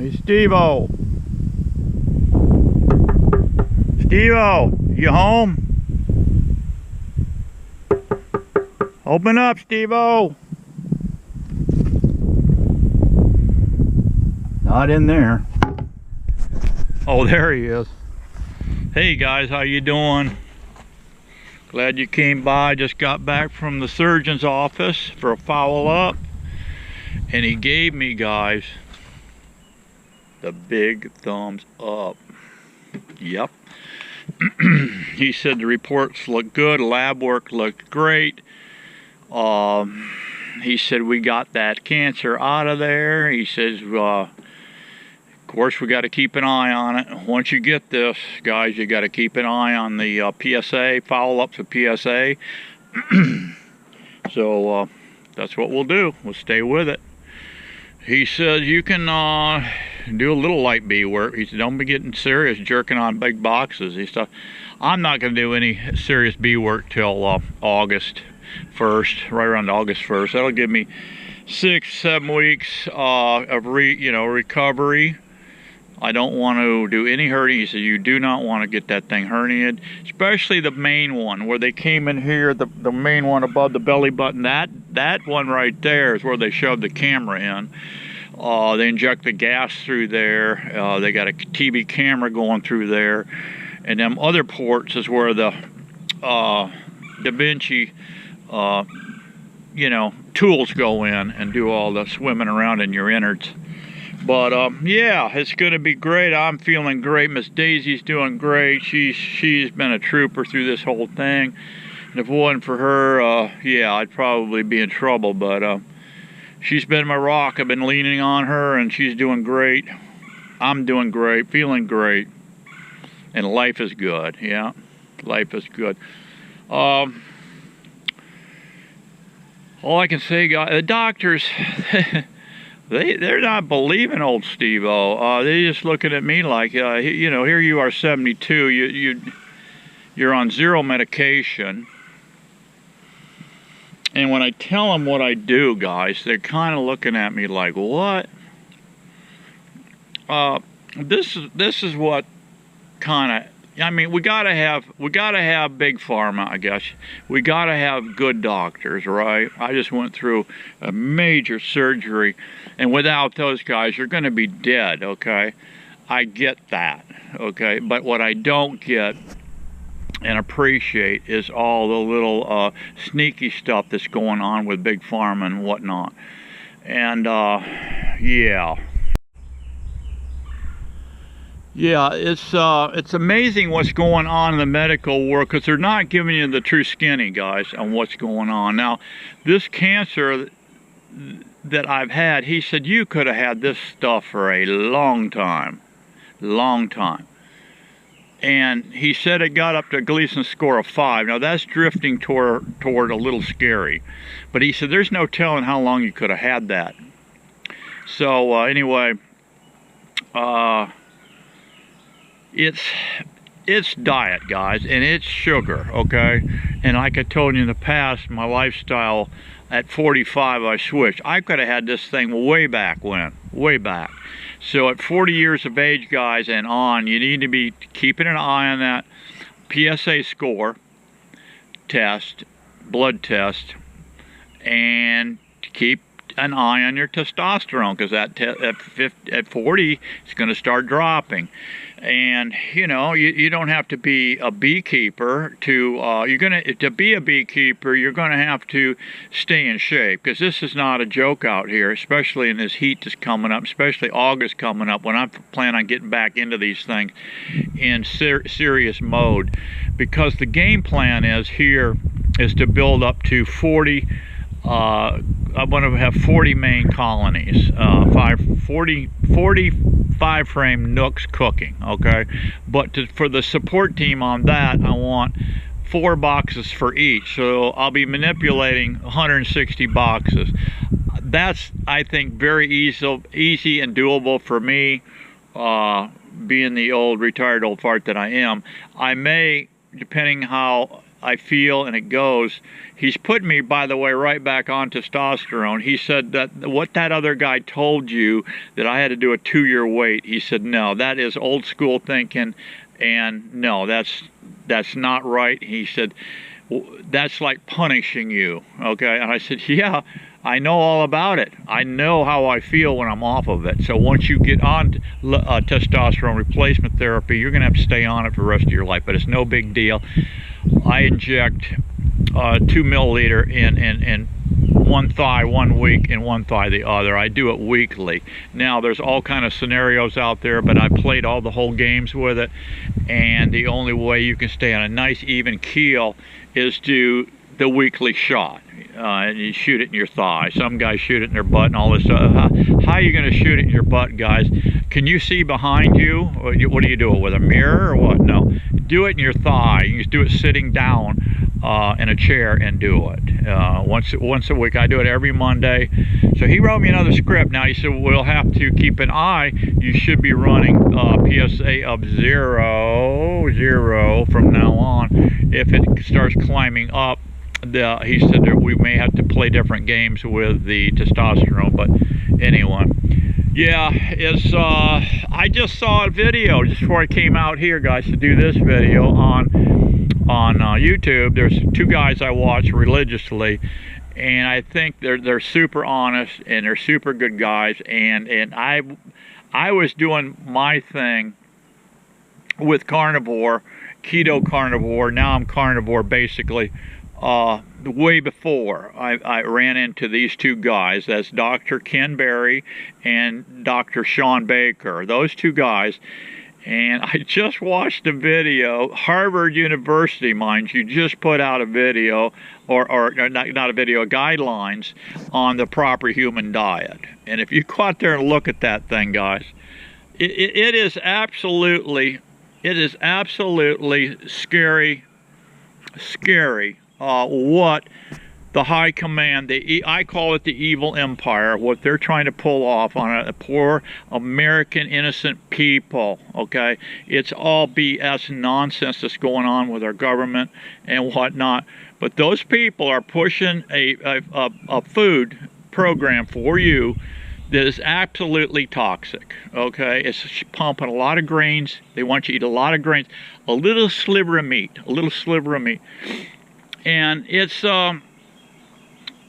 Hey, Steve-O. Steve-O, you home? Open up, Steve-O. Not in there. Oh, there he is. Hey guys, how you doing? Glad you came by. Just got back from the surgeon's office for a follow-up, and he gave me, guys, the big thumbs up. Yep. He said the reports look good, lab work looked great. He said we got that cancer out of there. He says, of course, we got to keep an eye on it. Once you get this, guys, you got to keep an eye on the PSA, follow-ups of PSA. So that's what we'll do. We'll stay with it. He says you can do a little light B work. He said don't be getting serious jerking on big boxes. He said I'm not going to do any serious B work till August 1st, right around August 1st. That'll give me 6-7 weeks of recovery. I don't want to do any hernia. He said you do not want to get that thing herniated, especially the main one where they came in here, the main one above the belly button. That one right there is where they shoved the camera in. They inject the gas through there. They got a TB camera going through there, and them other ports is where the Da Vinci tools go in and do all the swimming around in your innards. But yeah, it's gonna be great. I'm feeling great. Miss Daisy's doing great. She's been a trooper through this whole thing. And if it wasn't for her, yeah, I'd probably be in trouble. But she's been my rock. I've been leaning on her, and she's doing great. I'm doing great, feeling great, and life is good. Yeah, life is good. All I can say, guys, the doctors. They're not believing old Steve-O. They're just looking at me like, here you are 72, you're on 0 medication. And when I tell them what I do, guys, they're kind of looking at me like, what? This is what kind of, I mean, we gotta have big pharma, I guess. We gotta have good doctors, right? I just went through a major surgery, and without those guys, you're gonna be dead, okay? I get that, okay? But what I don't get and appreciate is all the little sneaky stuff that's going on with big pharma and whatnot. And yeah. Yeah, it's amazing what's going on in the medical world, because they're not giving you the true skinny, guys, on what's going on. Now, this cancer that I've had, he said you could have had this stuff for a long time. And he said it got up to a Gleason score of 5. Now, that's drifting toward a little scary. But he said there's no telling how long you could have had that. So, anyway, it's diet, guys, and it's sugar, okay? And like I told you in the past, my lifestyle at 45, I switched. I could have had this thing way back when, way back. So at 40 years of age, guys, and on, you need to be keeping an eye on that PSA score test, blood test, and keep an eye on your testosterone, because at 40 it's going to start dropping. And you don't have to be a beekeeper to be a beekeeper. You're gonna have to stay in shape, because this is not a joke out here, especially in this heat that's coming up, especially August coming up, when I plan on getting back into these things in serious mode. Because the game plan is to build up to 40. I want to have 40 main colonies, 40 5-frame nooks cooking, okay? But for the support team on that, I want 4 boxes for each. So I'll be manipulating 160 boxes. That's, I think, very easy and doable for me, being the retired old fart that I am. I may, depending how I feel and it goes. He's put me, by the way, right back on testosterone. He said that what that other guy told you, that I had to do a 2-year wait, he said, no, that is old school thinking, and no, that's not right. He said, that's like punishing you, okay? And I said, yeah, I know all about it. I know how I feel when I'm off of it. So once you get on testosterone replacement therapy, you're going to have to stay on it for the rest of your life, but it's no big deal. I inject 2 milliliter in one thigh 1 week and one thigh the other. I do it weekly. Now there's all kind of scenarios out there, but I played all the whole games with it, and the only way you can stay on a nice even keel is do the weekly shot. And you shoot it in your thigh. Some guys shoot it in their butt and all this stuff. How are you going to shoot it in your butt, guys? Can you see behind you? What do you do it with, a mirror or what? No. Do it in your thigh. You just do it sitting down in a chair and do it once a week. I do it every Monday. So he wrote me another script. Now he said we'll have to keep an eye. You should be running PSA of 0 from now on. If it starts climbing up, he said that we may have to play different games with the testosterone. But anyway, yeah, it's I just saw a video just before I came out here, guys, to do this video on YouTube. There's 2 guys I watch religiously, and I think they're super honest and they're super good guys. And I was doing my thing with carnivore, keto carnivore. Now I'm carnivore basically. Way before I ran into these 2 guys. That's Dr. Ken Berry and Dr. Shawn Baker. Those 2 guys. And I just watched a video. Harvard University, mind you, just put out a video, or not a video, guidelines on the proper human diet. And if you go out there and look at that thing, guys, it is absolutely scary what the high command, I call it the evil empire, what they're trying to pull off on a poor American innocent people, okay? It's all BS nonsense that's going on with our government and whatnot. But those people are pushing a food program for you that is absolutely toxic, okay? It's pumping a lot of grains. They want you to eat a lot of grains, a little sliver of meat. And it's,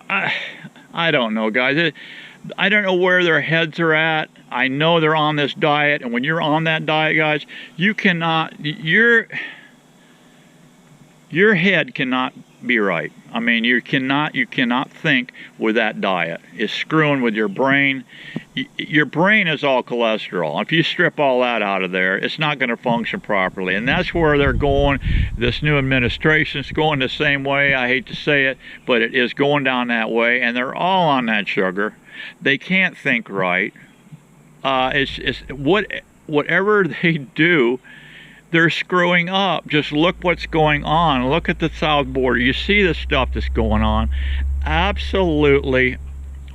I don't know, guys. I don't know where their heads are at. I know they're on this diet, and when you're on that diet, guys, you cannot, your head cannot be right. I mean, you cannot think with that diet. It's screwing with your brain. Your brain is all cholesterol. If you strip all that out of there, it's not going to function properly. And that's where they're going. This new administration's going the same way. I hate to say it, but it is going down that way. And they're all on that sugar. They can't think right. Whatever they do, they're screwing up. Just look what's going on. Look at the south border. You see the stuff that's going on. Absolutely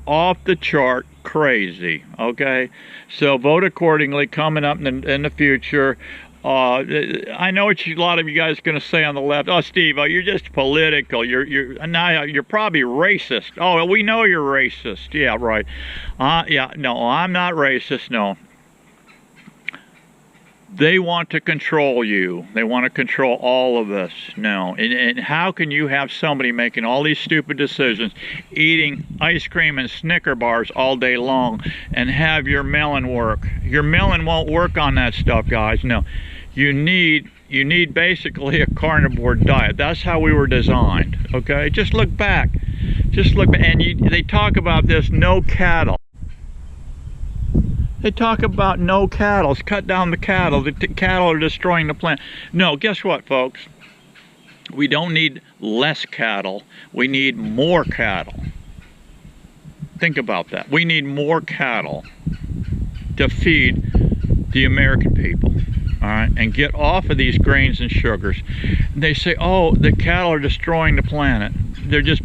off the chart crazy, okay? So vote accordingly coming up in the future. I know what a lot of you guys are going to say on the left. Oh, Steve, you're just political. You're probably racist. Oh, we know you're racist. Yeah, right. Yeah, no, I'm not racist, no. They want to control you. They want to control all of us now. And how can you have somebody making all these stupid decisions, eating ice cream and Snicker bars all day long, and have your melon work? Your melon won't work on that stuff, guys. No. You need basically a carnivore diet. That's how we were designed, okay? Just look back. Just look back. And they talk about this no cattle. They talk about no cattle. Cut down the cattle. The cattle are destroying the planet. No, guess what, folks? We don't need less cattle. We need more cattle. Think about that. We need more cattle to feed the American people. All right, and get off of these grains and sugars. And they say, oh, the cattle are destroying the planet. They're just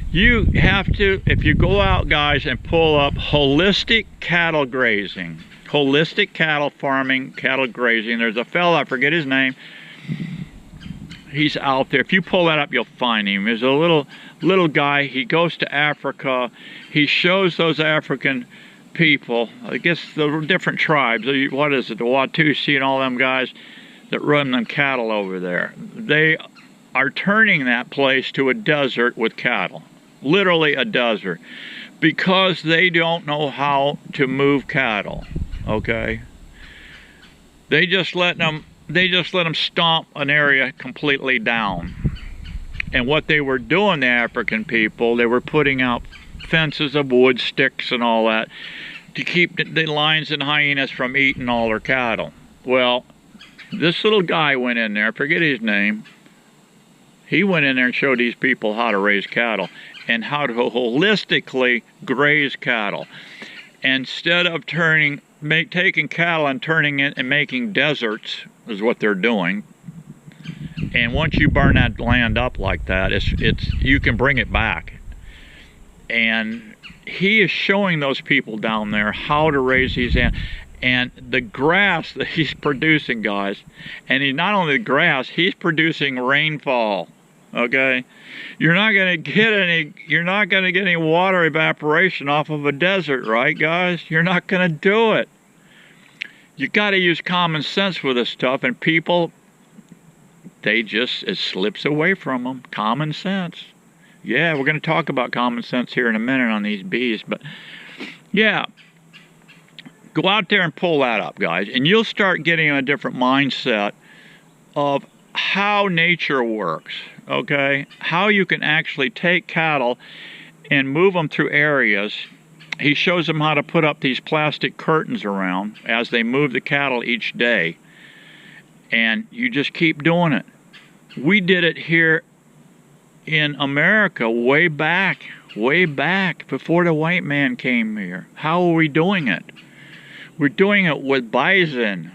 you have to, if you go out, guys, and pull up holistic cattle grazing, holistic cattle farming, cattle grazing. There's a fella, I forget his name, He's out there. If you pull that up, you'll find him. There's a little guy. He goes to Africa. He shows those African people, I guess the different tribes, what is it, the Watusi and all them guys that run them cattle over there. They are turning that place to a desert with cattle. Literally a desert. Because they don't know how to move cattle. Okay? They just let them stomp an area completely down. And what they were doing, the African people, they were putting out fences of wood, sticks and all that to keep the lions and hyenas from eating all their cattle. Well, this little guy went in there, I forget his name. He went in there and showed these people how to raise cattle and how to holistically graze cattle. Instead of taking cattle and turning it and making deserts, is what they're doing. And once you burn that land up like that, you can bring it back. And he is showing those people down there how to raise these animals. And the grass that he's producing, guys, and he's not only the grass, he's producing rainfall. Okay, you're not going to get any water evaporation off of a desert, right, guys? You're not going to do it. You got to use common sense with this stuff, and people, it slips away from them. Common sense. Yeah, we're going to talk about common sense here in a minute on these bees, but yeah, go out there and pull that up, guys, and you'll start getting a different mindset of how nature works, okay? How you can actually take cattle and move them through areas. He shows them how to put up these plastic curtains around as they move the cattle each day, and you just keep doing it. We did it here in America way back before the white man came here. How are we doing it? We're doing it with bison,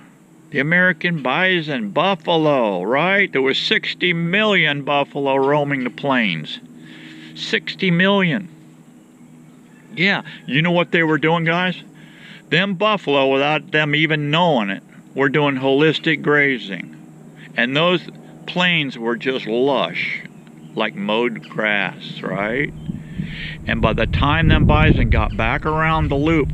the American bison, buffalo, right? There was 60 million buffalo roaming the plains. 60 million. Yeah, you know what they were doing, guys? Them buffalo, without them even knowing it, were doing holistic grazing. And those plains were just lush, like mowed grass, right? And by the time them bison got back around the loop,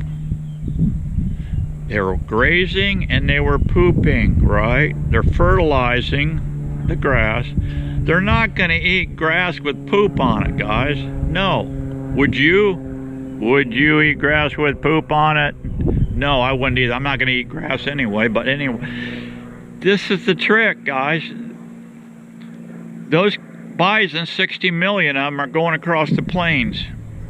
they were grazing and they were pooping, right? They're fertilizing the grass. They're not going to eat grass with poop on it, guys. No. Would you? Would you eat grass with poop on it? No, I wouldn't either. I'm not going to eat grass anyway, but anyway. This is the trick, guys. Those bison, 60 million of them, are going across the plains.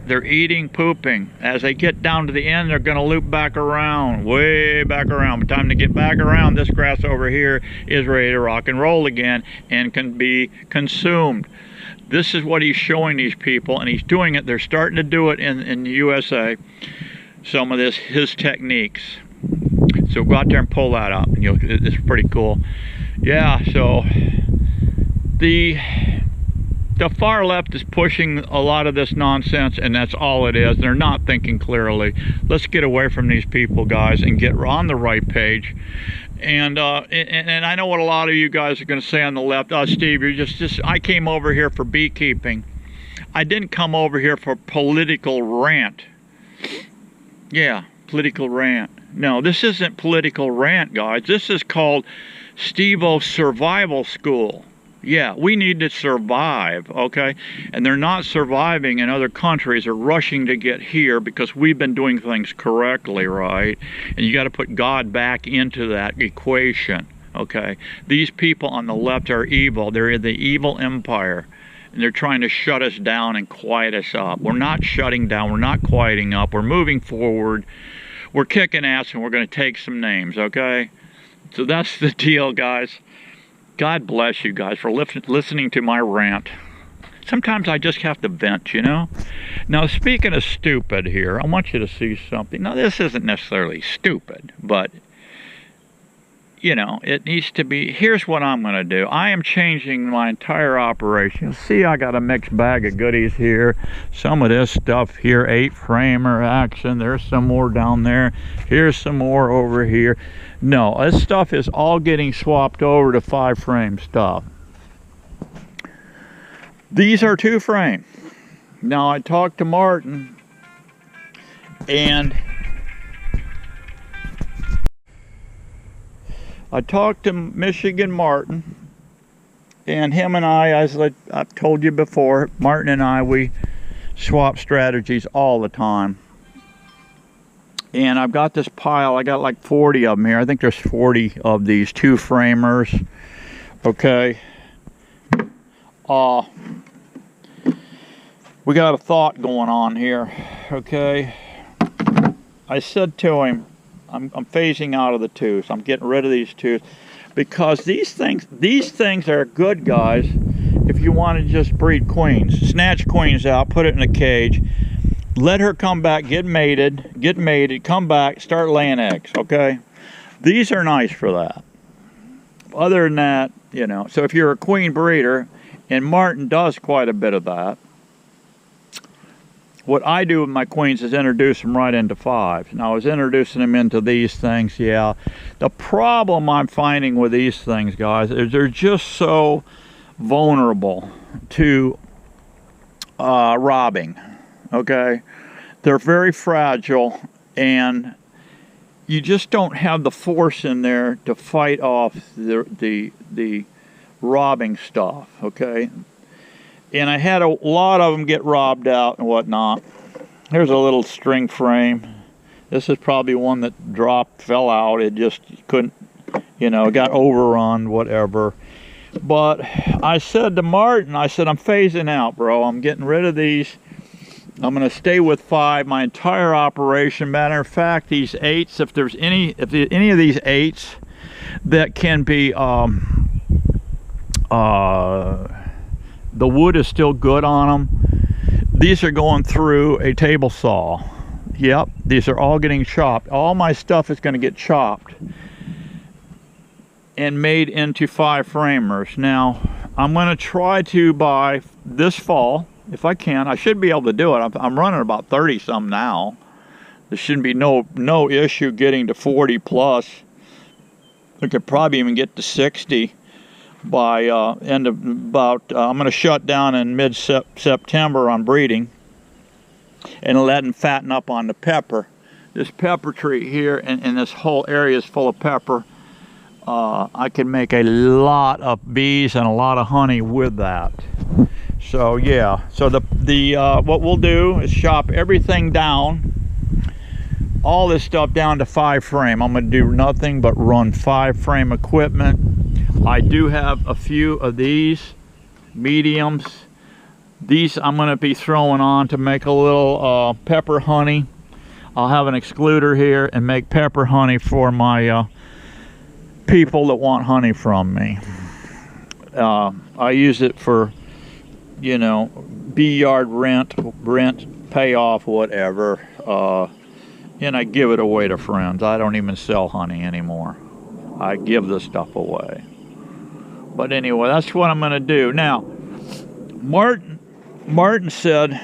They're eating, pooping. As they get down to the end, they're going to loop back around, way back around. By the time to get back around, this grass over here is ready to rock and roll again and can be consumed. This is what he's showing these people, and he's doing it. They're starting to do it in the USA, some of his techniques. So go out there and pull that up, and it's pretty cool. Yeah, so the far left is pushing a lot of this nonsense, and that's all it is. They're not thinking clearly. Let's get away from these people, guys, and get on the right page. And I know what a lot of you guys are going to say on the left. Oh, Steve, you're just I came over here for beekeeping. I didn't come over here for political rant. Yeah, political rant. No, this isn't political rant, guys. This is called Steve-O Survival School. Yeah, we need to survive, okay? And they're not surviving in other countries. They're rushing to get here because we've been doing things correctly, right? And you got to put God back into that equation, okay? These people on the left are evil. They're the evil empire. And they're trying to shut us down and quiet us up. We're not shutting down. We're not quieting up. We're moving forward. We're kicking ass, and we're going to take some names, okay? So that's the deal, guys. God bless you guys for listening to my rant. Sometimes I just have to vent, you know? Now, speaking of stupid here, I want you to see something. Now, this isn't necessarily stupid, but, you know, it needs to be. Here's what I'm going to do. I am changing my entire operation. See, I got a mixed bag of goodies here. Some of this stuff here, 8-framer action. There's some more down there. Here's some more over here. No, this stuff is all getting swapped over to 5-frame stuff. These are 2-frame. Now I talked to Martin, and I talked to Michigan Martin, and him and I, as I've told you before, Martin and I, we swap strategies all the time. And I've got this pile, I got like 40 of them here. I think there's 40 of these 2-framers. Okay. We got a thought going on here. Okay. I said to him, I'm phasing out of the 2s. I'm getting rid of these 2s because these things are good, guys, if you want to just breed queens. Snatch queens out, put it in a cage, let her come back, get mated, come back, start laying eggs, okay? These are nice for that. Other than that, you know, so if you're a queen breeder, and Martin does quite a bit of that, what I do with my queens is introduce them right into 5s. Now I was introducing them into these things, yeah. The problem I'm finding with these things, guys, is they're just so vulnerable to robbing, okay? They're very fragile, and you just don't have the force in there to fight off the robbing stuff, okay? And I had a lot of them get robbed out and whatnot. Here's a little string frame. This is probably one that dropped, fell out. It just couldn't, you know, got overrun, whatever. But I said to Martin, I said, I'm phasing out, bro. I'm getting rid of these. I'm going to stay with 5 my entire operation. Matter of fact, these 8s, if there's any of these 8s that can be, the wood is still good on them. These are going through a table saw. Yep, these are all getting chopped. All my stuff is going to get chopped and made into 5-framers. Now, I'm going to try to buy this fall, if I can. I should be able to do it. I'm running about 30 some now. There shouldn't be no issue getting to 40 plus. I could probably even get to 60 by end of about, I'm going to shut down in mid-September on breeding and let them fatten up on the pepper. This pepper tree here and this whole area is full of pepper. I can make a lot of bees and a lot of honey with that. So yeah, so what we'll do is chop everything down, all this stuff down to 5-frame. I'm going to do nothing but run 5-frame equipment. I do have a few of these mediums. These I'm going to be throwing on to make a little pepper honey. I'll have an excluder here and make pepper honey for my people that want honey from me. I use it for, you know, bee yard rent, payoff, whatever. And I give it away to friends. I don't even sell honey anymore. I give the stuff away. But anyway, that's what I'm going to do. Now, Martin said,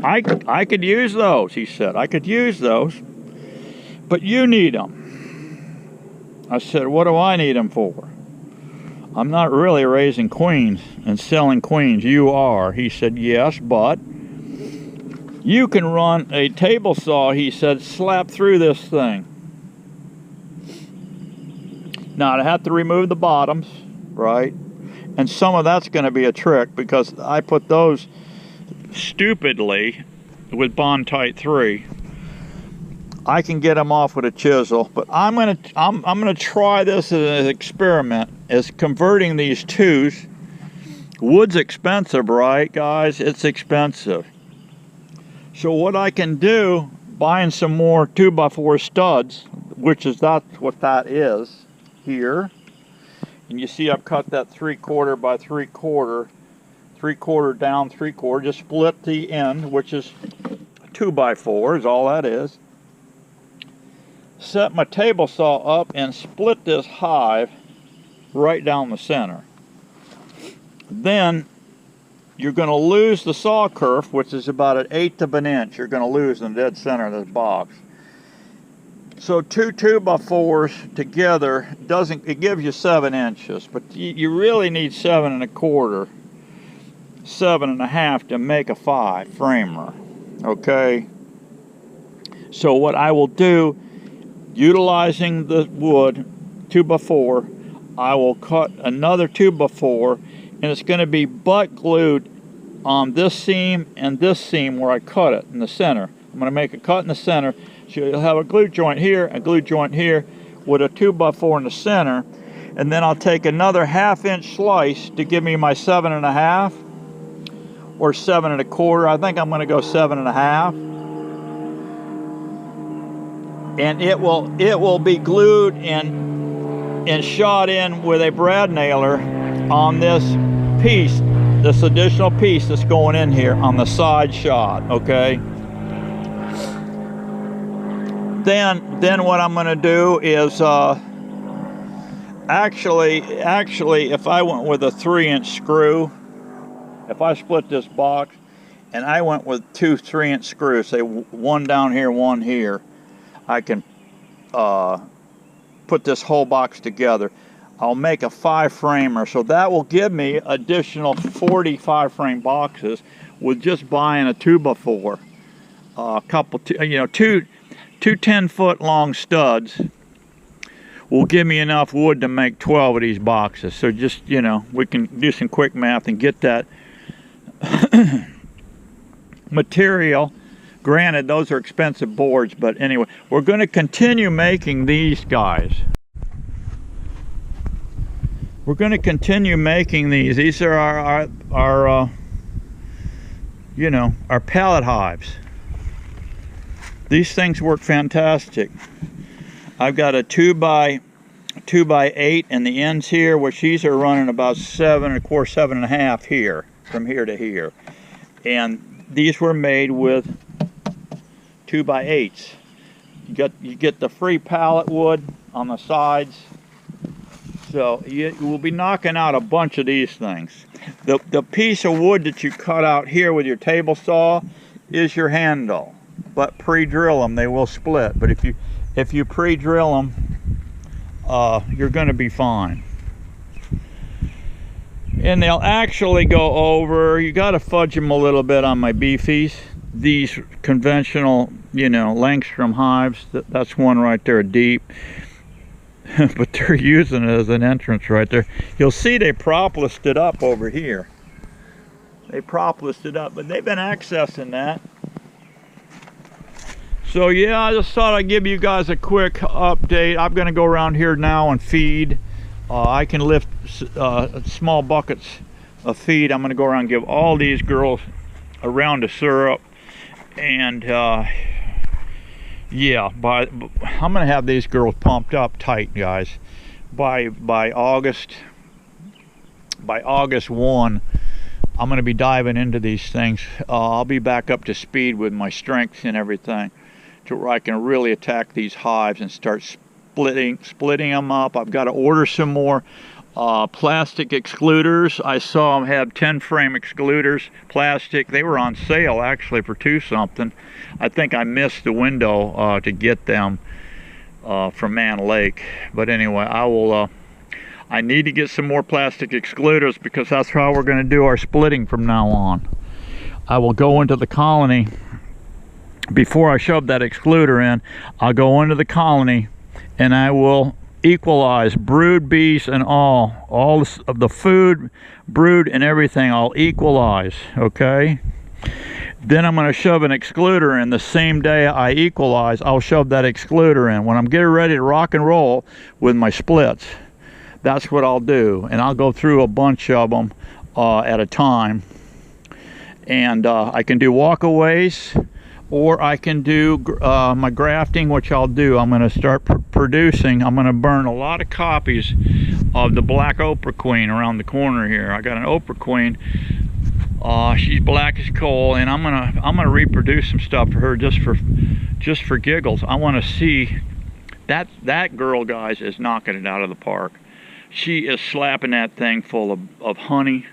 I could use those. He said, I could use those, but you need them. I said, what do I need them for? I'm not really raising queens and selling queens. You are. He said, yes, but you can run a table saw, he said, slap through this thing. Now, I have to remove the bottoms, right? And some of that's going to be a trick because I put those stupidly with Bondtite 3. I can get them off with a chisel, but I'm gonna try this as an experiment, as converting these 2s. Wood's expensive, right, guys? It's expensive. So what I can do, buying some more 2x4 studs, which is that's what that is here. And you see I've cut that 3/4 by 3/4, 3/4 down 3/4, just split the end, which is 2x4 is all that is. Set my table saw up and split this hive right down the center. Then you're going to lose the saw kerf, which is about 1/8 of an inch. You're going to lose in the dead center of this box. So 2 2x4s together it gives you 7 inches, but you really need 7 1/4. 7.5 to make a 5 framer. Okay. So what I will do, utilizing the wood 2x4, I will cut another 2x4, and it's going to be butt glued on this seam and this seam where I cut it in the center. I'm going to make a cut in the center, so you'll have a glue joint here, a glue joint here, with a 2x4 in the center, and then I'll take another 1/2 inch slice to give me my 7.5 or 7 1/4. I think I'm going to go 7.5, and it will be glued and shot in with a brad nailer on this piece, this additional piece that's going in here on the side shot. Okay. Then what I'm going to do is actually if I went with a 3-inch screw, if I split this box and I went with 2 3-inch screws, say one down here, one here, I can put this whole box together. I'll make a 5 framer, so that will give me additional 45 frame boxes with just buying a 2x4, a couple, two 10-foot long studs will give me enough wood to make 12 of these boxes. So just, we can do some quick math and get that material. Granted, those are expensive boards, but anyway, we're going to continue making these guys. We're going to continue making these. These are our pallet hives. These things work fantastic. I've got a 2x8 in the ends here, which these are running about 7 1/4, 7.5 here, from here to here. And these were made with 2x8s. You get the free pallet wood on the sides. So you will be knocking out a bunch of these things. The piece of wood that you cut out here with your table saw is your handle. But pre-drill them, they will split. But if you pre-drill them, you're going to be fine. And they'll actually go over. You got to fudge them a little bit on my beefies. These conventional, Langstrom hives. That's one right there, deep. But they're using it as an entrance right there. You'll see they propolised it up over here. They propolised it up, but they've been accessing that. So yeah, I just thought I'd give you guys a quick update. I'm going to go around here now and feed. I can lift small buckets of feed. I'm going to go around and give all these girls a round of syrup. And yeah, I'm going to have these girls pumped up tight, guys. By August 1, I'm going to be diving into these things. I'll be back up to speed with my strength and everything, to where I can really attack these hives and start splitting them up. I've got to order some more plastic excluders. I saw them have 10 frame excluders, plastic. They were on sale actually for $2 something. I think I missed the window to get them from Man Lake. But anyway, I need to get some more plastic excluders, because that's how we're going to do our splitting from now on. I will go into the colony. Before I shove that excluder in, I'll go into the colony and I will equalize brood bees and all of the food, brood and everything. I'll equalize, okay? Then I'm going to shove an excluder in. The same day I equalize, I'll shove that excluder in. When I'm getting ready to rock and roll with my splits, that's what I'll do. And I'll go through a bunch of them at a time. And I can do walkaways, or I can do my grafting, which I'll do. I'm going to start producing. I'm going to burn a lot of copies of the black Oprah Queen around the corner here. I got an Oprah Queen. She's black as coal, and I'm gonna reproduce some stuff for her just for giggles. I want to see that girl, guys, is knocking it out of the park. She is slapping that thing full of honey,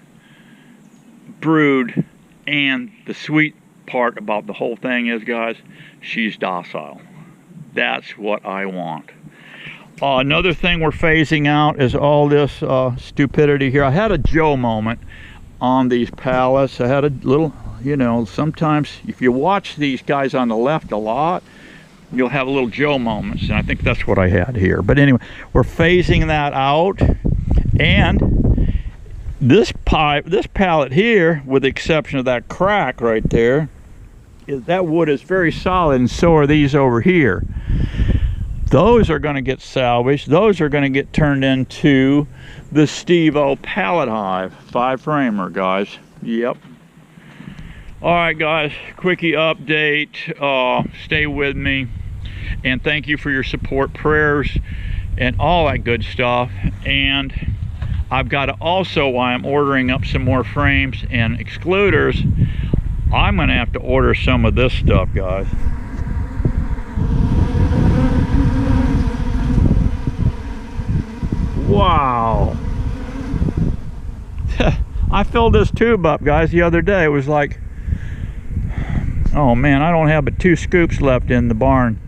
brood, and the sweet part about the whole thing is, guys, she's docile. That's what I want. Another thing we're phasing out is all this stupidity here. I had a Joe moment on these pallets. I had a little, you know, sometimes if you watch these guys on the left a lot, you'll have little Joe moments, and I think that's what I had here. But anyway, we're phasing that out, and this pallet here, with the exception of that crack right there, that wood is very solid, and so are these over here. Those are going to get salvaged. Those are going to get turned into the Steve-O pallet hive 5-framer, guys. Yep. All right, guys, quickie update. Stay with me, and thank you for your support, prayers, and all that good stuff. And I've got to also, while I'm ordering up some more frames and excluders, I'm going to have to order some of this stuff, guys. Wow. I filled this tube up, guys, the other day. It was like, oh man, I don't have but 2 scoops left in the barn.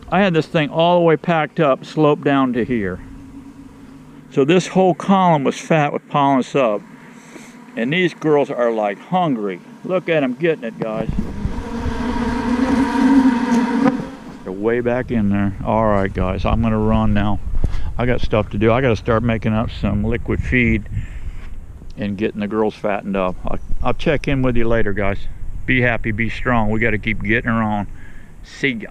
I had this thing all the way packed up, sloped down to here. So this whole column was fat with pollen sub. And these girls are like hungry. Look at them getting it, guys. They're way back in there. All right, guys, I'm gonna run now. I got stuff to do. I got to start making up some liquid feed and getting the girls fattened up. I'll check in with you later, guys. Be happy, be strong. We got to keep getting her on. See ya.